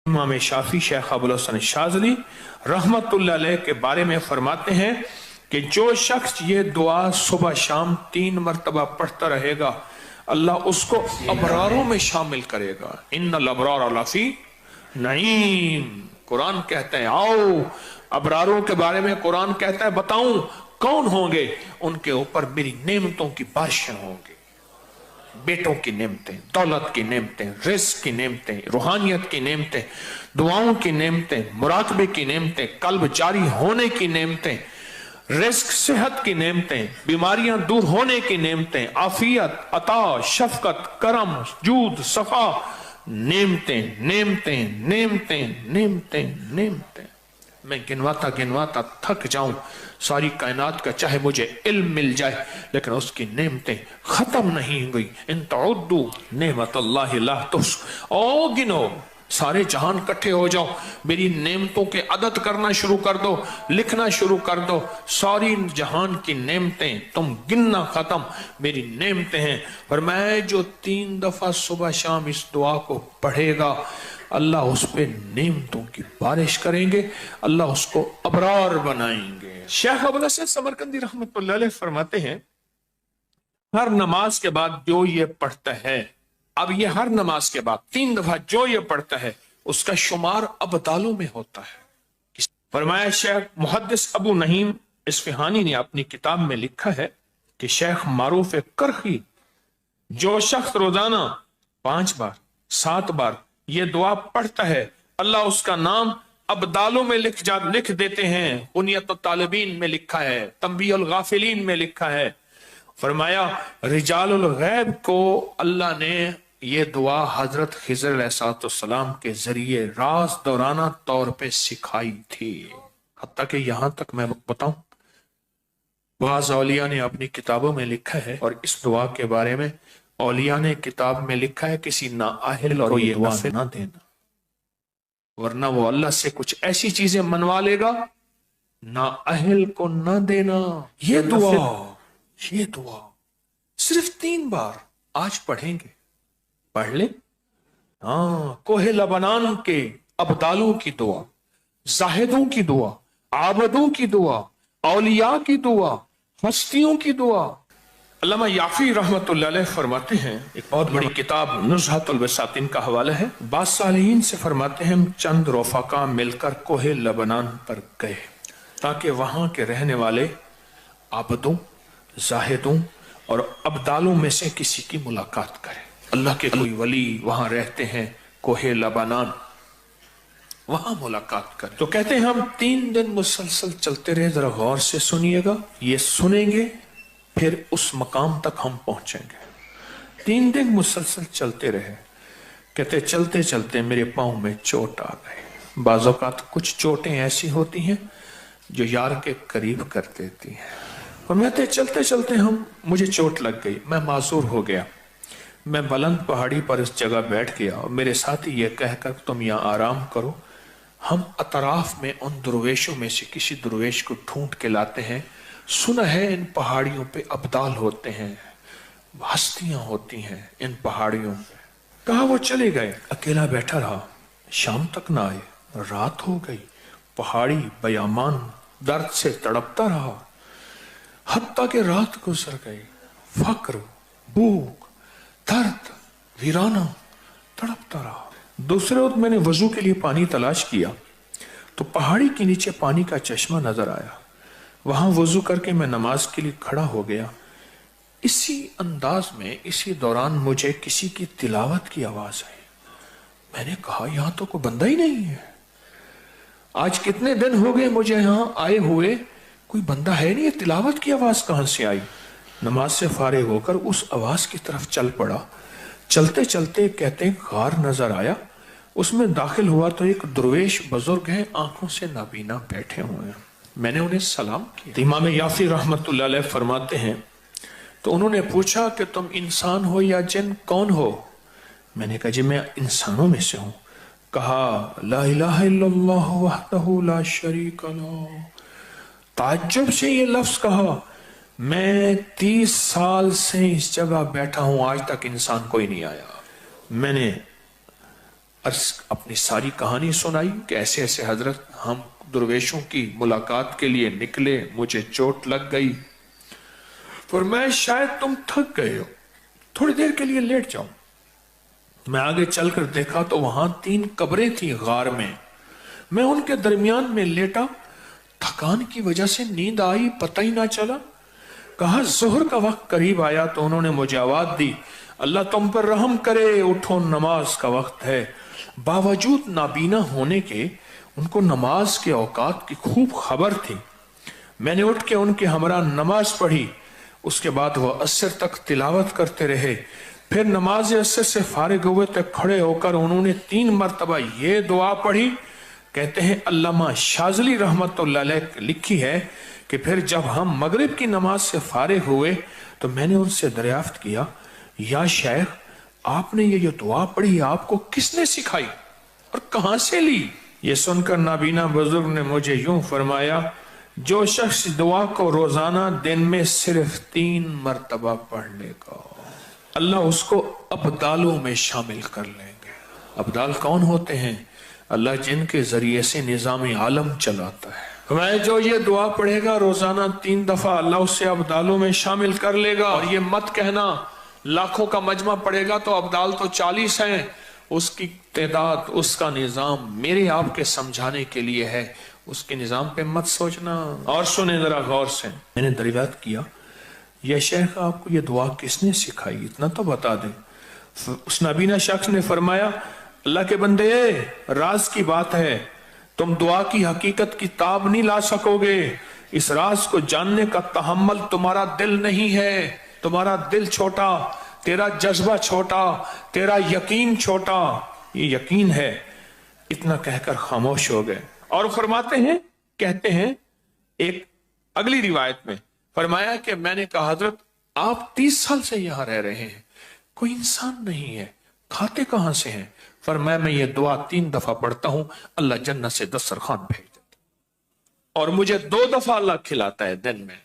इमाम शाफी शेख अबुल हसन शाज़ली रहमतुल्लाह अलैह के बारे में फरमाते हैं कि जो शख्स ये दुआ सुबह शाम 3 मरतबा पढ़ता रहेगा, अल्लाह उसको अबरारों में शामिल करेगा। इन्नल अबरार लफी नईम, कुरान कहते हैं आओ अबरारों के बारे में कुरान कहता है बताऊं कौन होंगे, उनके ऊपर मेरी नेमतों की बारिशें होंगी। बेटों की नेमतें, दौलत की नेमतें, रिज़्क़ की नेमतें, रूहानियत की नेमतें, दुआओं की नेमतें, मुराकबे की नेमतें, कल्ब जारी होने की नेमतें, रिज़्क़ सेहत की नेमतें, बीमारियां दूर होने की नेमतें, आफियत, अता, शफकत, करम, जूद, सफा, नेमतें नेमतें नेमतें नेमतें नेमतें। मैं गिनवाता गिनवाता थक जाऊं सारी कायनात का, चाहे मुझे इल्म मिल जाए, लेकिन उसकी नेमतें खत्म नहीं हुई। इन तउद्दू नेमतल्लाहि ला तुहस, ओ गिनो, सारे जहान इकट्ठे हो जाओ, मेरी नेमतों के अदद करना शुरू कर दो, लिखना शुरू कर दो। सारी जहान की नेमतें तुम गिनना खत्म, मेरी नेमतें हैं। और मैं जो 3 दफा सुबह शाम इस दुआ को पढ़ेगा, अल्लाह उस पे नेमतों की बारिश करेंगे, अल्लाह उसको अबरार बनाएंगे। शेख अबुल हसन समरकंदी रहमतुल्लाह अलैह फरमाते हैं, हर नमाज के बाद जो ये पढ़ता है, अब ये हर नमाज के बाद 3 दफा जो ये पढ़ता है, उसका शुमार अबदालों में होता है। फरमाया शेख मुहद्दिस अबू नहीम इस्फहानी ने अपनी किताब में लिखा है कि शेख मारूफ करखी, जो शख्स रोजाना 5 बार 7 बार ये दुआ पढ़ता है, अल्लाह उसका नाम अबदालों में लिख देते हैं। बुनियत तालिबीन में लिखा है, तंबीहुल गाफिलीन में लिखा है। फरमाया रिजालुल गैब को अल्लाह ने ये दुआ हजरत खिज़र अलैहिस्सलाम के जरिए राज दौराना तौर पे सिखाई थी। हत्ता कि यहां तक मैं बताऊं, बाज़ औलिया ने अपनी किताबों में लिखा है, और इस दुआ के बारे में औलिया ने किताब में लिखा है, किसी नाअहिल और ये दुआ ना देना, वरना वो अल्लाह से कुछ ऐसी चीजें मनवा लेगा, नाअहिल को ना देना। ये दुआ सिर्फ 3 बार आज पढ़ेंगे, पढ़ ले। हाँ, कोहे लबनान के अबदालों की दुआ, जाहिदों की दुआ, आबदों की दुआ, औलिया की दुआ, हस्तियों की दुआ। अल्लामा याफी रहमतुल्लाह अलैह फरमाते हैं, एक बहुत बड़ी किताब नुज़हतुल बसातिन का हवाला है, बाज़ सालिहीन से फरमाते हैं, हम चंद रफ़ाका मिलकर कोहे लबनान पर गए ताकि वहां के रहने वाले आबदों, जाहिदों और अबदालों में से किसी की मुलाकात करें। अल्लाह के कोई वली वहां रहते हैं कोहे लबनान, वहां मुलाकात करें। तो कहते हैं हम 3 दिन मुसलसल चलते रहे, जरा गौर से सुनिएगा, ये सुनेंगे फिर उस मकाम तक हम पहुंचेंगे। 3 दिन मुसलसल चलते रहे। कहते चलते चलते मेरे पांव में चोट आ गई। बाज़ औक़ात कुछ चोटें ऐसी होती हैं जो यार के करीब कर देती हैं। और मैं चलते चलते मुझे चोट लग गई, मैं माजूर हो गया। मैं बुलंद पहाड़ी पर इस जगह बैठ गया और मेरे साथी ये कहकर तुम यहाँ आराम करो, हम अतराफ में उन दुर्वेशों में से किसी दुर्वेश को ढूंढ के लाते हैं। सुना है इन पहाड़ियों पे अब्दाल होते हैं, हस्तियां होती हैं इन पहाड़ियों पे। कहा वो चले गए, अकेला बैठा रहा, शाम तक ना आए, रात हो गई, पहाड़ी बयामान दर्द से तड़पता रहा, हत्ता के रात गुजर गई। फक्र, भूख, दर्द, वीराना, तड़पता रहा। दूसरे वक्त मैंने वजू के लिए पानी तलाश किया तो पहाड़ी के नीचे पानी का चश्मा नजर आया। वहां वजू करके मैं नमाज के लिए खड़ा हो गया। इसी अंदाज में इसी दौरान मुझे किसी की तिलावत की आवाज आई। मैंने कहा यहां तो कोई बंदा ही नहीं है, आज कितने दिन हो गए मुझे यहां आए हुए, कोई बंदा है नहीं, तिलावत की आवाज कहां से आई। नमाज से फारिग होकर उस आवाज की तरफ चल पड़ा। चलते चलते कहते गार नजर आया, उसमें दाखिल हुआ तो एक दुर्वेश बुजुर्ग है, आंखों से नाबीना बैठे हुए हैं। मैंने उन्हें सलाम किया। इमाम याफी रहमतुल्लाह अलैह फरमाते हैं, तो उन्होंने पूछा कि तुम इंसान हो या जिन, कौन हो? मैंने कहा जी मैं इंसानों में से हूं। कहा ला इलाहा इल्लल्लाह वहदहू ला शरीक लहू। ताज्जुब से ये लफ्ज कहा। मैं 30 साल से इस जगह बैठा हूं, आज तक इंसान कोई नहीं आया। मैंने अपनी सारी कहानी सुनाई कि ऐसे ऐसे हजरत हम दरवेशों की मुलाकात के लिए निकले, मुझे चोट लग गई, पर मैं शायद तुम थक गए हो, थोड़ी देर के लिए लेट जाओ। मैं आगे चलकर देखा तो वहां 3 कब्रें थी गार में, मैं उनके दरमियान में लेटा, थकान की वजह से नींद आई, पता ही ना चला। कहा जोहर का वक्त करीब आया तो उन्होंने मुझे आवाज दी, अल्लाह तुम पर रहम करे, उठो नमाज का वक्त है। बावजूद नाबीना होने के उनको नमाज के औकात की खूब खबर थी। मैंने उठ के उनके हमरा नमाज पढ़ी, उसके बाद वह असर तक तिलावत करते रहे। फिर नमाज असर से फारिग हुए तक खड़े होकर उन्होंने 3 मरतबा ये दुआ पढ़ी। कहते हैं अल्लामा शाज़ली रहमतुल्लाह अलैह लिखी है कि फिर जब हम मगरिब की नमाज से फारिग हुए तो मैंने उनसे दरियाफ्त किया, या शेख आपने ये दुआ पढ़ी आपको किसने सिखाई और कहां से ली? ये सुनकर नाबीना बुजुर्ग ने मुझे यूं फरमाया, जो शख्स दुआ को रोजाना दिन में सिर्फ 3 मरतबा पढ़ लेगा, अल्लाह उसको अब्दालों में शामिल कर लेंगे। अब्दाल कौन होते हैं? अल्लाह जिनके जरिए से निजाम आलम चलाता है। मैं जो ये दुआ पढ़ेगा रोजाना 3 दफा, अल्लाह उससे अब्दालों में शामिल कर लेगा। और ये मत कहना लाखों का मजमा पड़ेगा तो अब्दाल तो 40 हैं, उसकी तादाद, उसका निजाम मेरे आपके समझाने के लिए है, उसके निजाम पे मत सोचना। और सुने जरा गौर से, मैंने दरियाफ्त किया, यह शेख आपको ये दुआ किसने सिखाई, इतना तो बता दें। उस नबीना शख्स ने फरमाया, अल्लाह के बंदे, राज की बात है, तुम दुआ की हकीकत की ताब नहीं ला सकोगे, इस राज को जानने का तहम्मुल तुम्हारा दिल नहीं है, तुम्हारा दिल छोटा, तेरा जज्बा छोटा, तेरा यकीन छोटा, ये यकीन है। इतना कहकर खामोश हो गए। और फरमाते हैं, कहते हैं एक अगली रिवायत में फरमाया कि मैंने कहा हजरत आप 30 साल से यहां रह रहे हैं, कोई इंसान नहीं है, खाते कहां से हैं? फरमाया मैं ये दुआ 3 दफा पढ़ता हूं, अल्लाह जन्नत से दस्तरखान भेज देता और मुझे 2 दफा अल्लाह खिलाता है दिन में।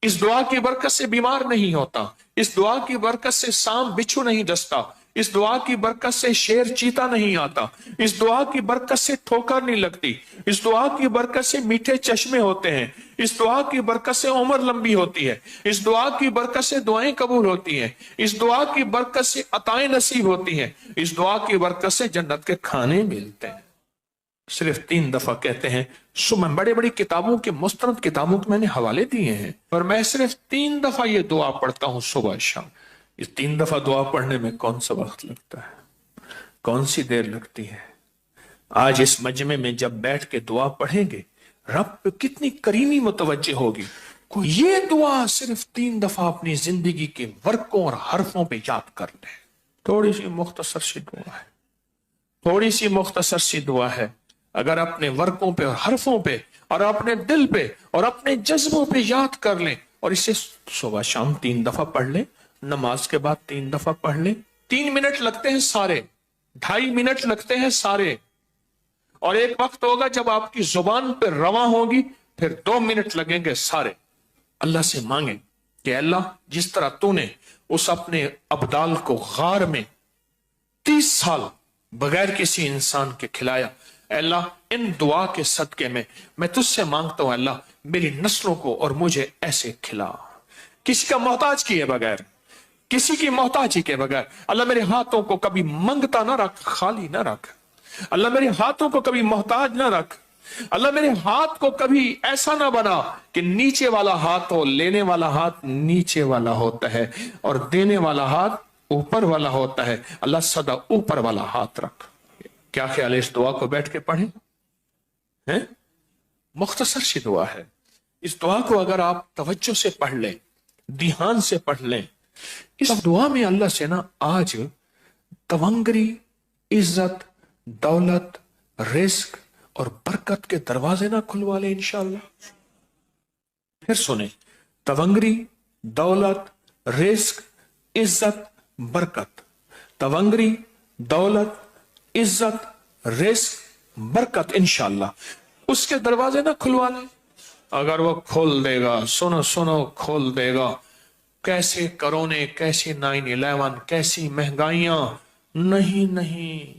इस दुआ की बरकत से बीमार नहीं होता, इस दुआ की बरकत से सांप बिच्छू नहीं डसता, इस दुआ की बरकत से शेर चीता नहीं आता, इस दुआ की बरकत से ठोकर नहीं लगती, इस दुआ की बरकत से मीठे चश्मे होते हैं, इस दुआ की बरकत से उम्र लंबी होती है, इस दुआ की बरकत से दुआएं कबूल होती हैं, इस दुआ की बरकत से अताएं नसीब होती हैं, इस दुआ की बरकत से जन्नत के खाने मिलते हैं। सिर्फ 3 दफा कहते हैं। सुबह बड़े बड़ी किताबों के, मुस्तनद किताबों के मैंने हवाले दिए हैं, और मैं सिर्फ 3 दफा ये दुआ पढ़ता हूं सुबह शाम। इस 3 दफा दुआ पढ़ने में कौन सा वक्त लगता है, कौन सी देर लगती है? आज इस मजमे में जब बैठ के दुआ पढ़ेंगे, रब पे कितनी करीमी मुतवज्जे होगी। कोई ये दुआ सिर्फ 3 दफा अपनी जिंदगी के वर्कों और हरफों पे याद कर ले। थोड़ी सी मुख्तसर सी दुआ है, थोड़ी सी मुख्तसर सी दुआ है। अगर अपने वर्कों पे और हरफों पे और अपने दिल पे और अपने जज्बों पे याद कर लें और इसे सुबह शाम 3 दफा पढ़ लें, नमाज के बाद 3 दफा पढ़ लें। 3 मिनट लगते हैं सारे, 2.5 मिनट लगते हैं सारे, और एक वक्त होगा जब आपकी जुबान पे रवा होगी, फिर 2 मिनट लगेंगे सारे। अल्लाह से मांगे कि अल्लाह जिस तरह तूने उस अपने अब्दाल को गार में 30 साल बगैर किसी इंसान के खिलाया, अल्लाह इन दुआ के सदके में मैं तुझसे मांगता हूं, अल्लाह मेरी नस्लों को और मुझे ऐसे खिला, किसी का मोहताज किए बगैर, किसी की मोहताजी के बगैर। अल्लाह मेरे हाथों को कभी मंगता ना रख, खाली ना रख। अल्लाह मेरे हाथों को कभी मोहताज ना रख। अल्लाह मेरे हाथ को कभी ऐसा ना बना कि नीचे वाला हाथ हो, लेने वाला हाथ नीचे वाला होता है और देने वाला हाथ ऊपर वाला होता है। अल्लाह सदा ऊपर वाला हाथ रख। क्या ख्याल है इस दुआ को बैठ के पढ़ें? हैं? मुख्तसर सी दुआ है। इस दुआ को अगर आप तवज्जो से पढ़ लें, ध्यान से पढ़ लें, इस दुआ में अल्लाह से ना आज तवंगरी, इज्जत, दौलत, रिस्क और बरकत के दरवाजे ना खुलवा ले इंशाअल्लाह। फिर सुने, तवंगरी, दौलत, रिस्क, इज्जत, बरकत। तवंगरी, दौलत, इज्जत, रिस्क, बरकत, इंशाअल्लाह उसके दरवाजे ना खुलवा ले। अगर वो खोल देगा, सुनो सुनो, खोल देगा, कैसे कोरोने, कैसे 9/11, कैसी महंगाइयां, नहीं नहीं,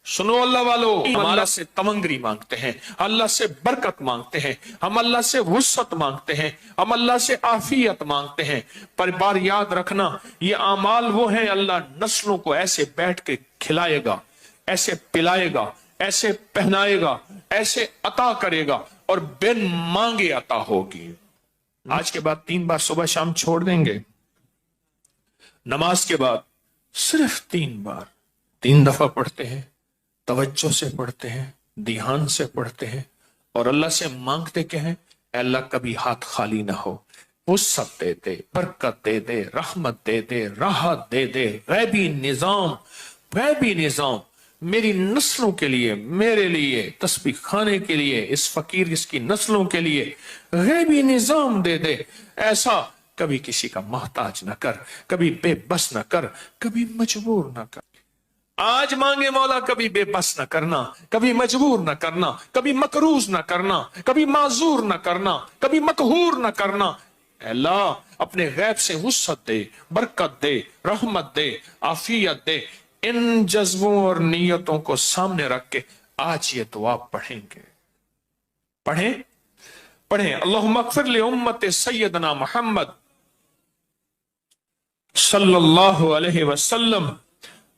سنو اللہ والو، ہم اللہ سے تمنگری مانگتے ہیں، اللہ سے برکت مانگتے ہیں، ہم اللہ سے وسعت مانگتے ہیں، ہم اللہ سے عافیت مانگتے ہیں۔ پر بار یاد رکھنا، یہ اعمال وہ ہیں اللہ نسلوں کو ایسے بیٹھ کے کھلائے گا، ایسے پلائے گا، ایسے پہنائے گا، ایسے عطا کرے گا، اور بن مانگے عطا ہوگی۔ آج کے بعد 3 بار صبح شام چھوڑ دیں گے، نماز کے بعد صرف 3 بار 3 دفعہ پڑھتے ہیں، توجہ سے پڑھتے ہیں، دھیان سے پڑھتے ہیں، اور اللہ سے مانگتے کہ ہیں اے اللہ کبھی ہاتھ خالی نہ ہو، وسعت دے دے، برکت دے دے، رحمت دے دے، راحت دے دے، غیبی نظام میری نسلوں کے لیے، میرے لیے، تسبیح خانے کے لیے، اس فقیر اس کی نسلوں کے لیے غیبی نظام دے دے، ایسا کبھی کسی کا محتاج نہ کر، کبھی بے بس نہ کر، کبھی مجبور نہ کر۔ آج مانگے مولا، کبھی بے بس نہ کرنا، کبھی مجبور نہ کرنا، کبھی مقروض نہ کرنا، کبھی معذور نہ کرنا، کبھی مقہور نہ کرنا۔ اے اللہ اپنے غیب سے وسعت دے، برکت دے، رحمت دے، عافیت دے۔ ان جذبوں اور نیتوں کو سامنے رکھ کے آج یہ دعا پڑھیں گے۔ پڑھیں اللہم اغفر لامت سیدنا محمد صلی اللہ علیہ وسلم،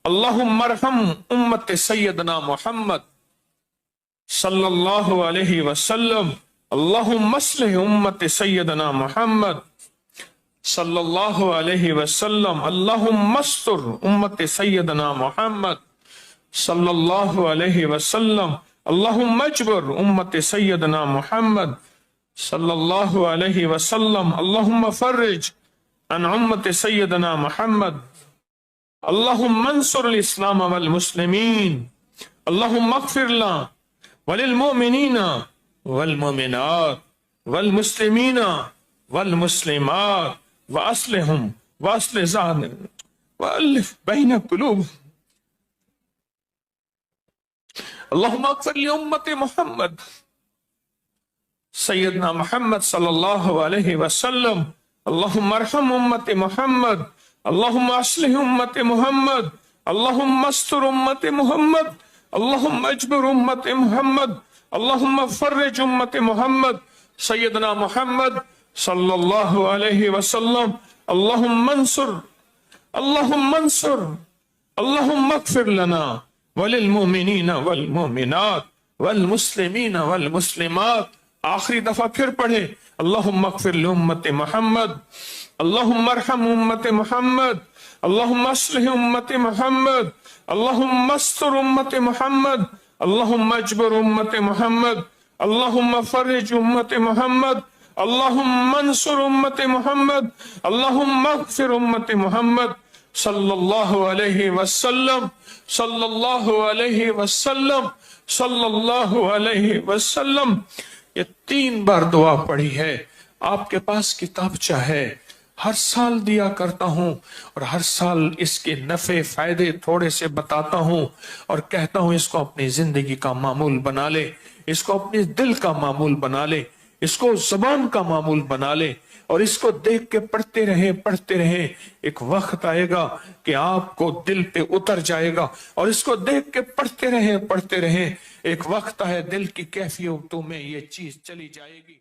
اللہم ارحم امت سیدنا محمد صلی اللہ علیہ وسلم، اللہم اصلح امت سیدنا محمد صلی اللہ علیہ وسلم، اللہم استر امت سیدنا محمد صلی اللہ علیہ وسلم، اللہم اجبر امت سیدنا محمد صلی اللہ علیہ وسلم، اللہم فرج عن امت سیدنا محمد، اللہم انصر الاسلام والمسلمین، اللہم اغفر لنا وللمؤمنین والمؤمنات والمسلمین والمسلمات وأصلهم وأصل ذاتهم وألف بين قلوبهم۔ اللهم اغفر لأمة محمد سيدنا محمد صلى الله عليه وسلم، اللهم ارحم أمة محمد، اللهم أصلح أمة محمد، اللهم استر أمة محمد، اللهم اجبر أمة محمد، اللهم فرج أمة محمد سيدنا محمد صلی اللہ علیہ وسلم، اللہم انصر، اللہم انصر، اللہم اغفر لنا وللمؤمنین والمؤمنات والمسلمین والمسلمات۔ آخری دفعہ پھر پڑھے اللہم اغفر لامت محمد، اللہم ارحم امت محمد، اللہم اصلح امت محمد، اللہم استر امت محمد، اللہم اجبر امت محمد، اللہم فرج امت محمد، اللہم انصر امت محمد، اللہم اغفر امت محمد صلی اللہ علیہ وسلم، صلی اللہ علیہ وسلم، صلی اللہ علیہ وسلم۔ یہ 3 بار دعا پڑھی ہے۔ آپ کے پاس کتابچہ ہے، ہر سال دیا کرتا ہوں، اور ہر سال اس کے نفع فائدے تھوڑے سے بتاتا ہوں، اور کہتا ہوں اس کو اپنی زندگی کا معمول بنا لے، اس کو اپنے دل کا معمول بنا لے، اس کو زبان کا معمول بنا لے، اور اس کو دیکھ کے پڑھتے رہیں۔ ایک وقت آئے گا کہ آپ کو دل پہ اتر جائے گا، اور اس کو دیکھ کے پڑھتے رہیں۔ ایک وقت ہے دل کی کیفیتوں میں یہ چیز چلی جائے گی۔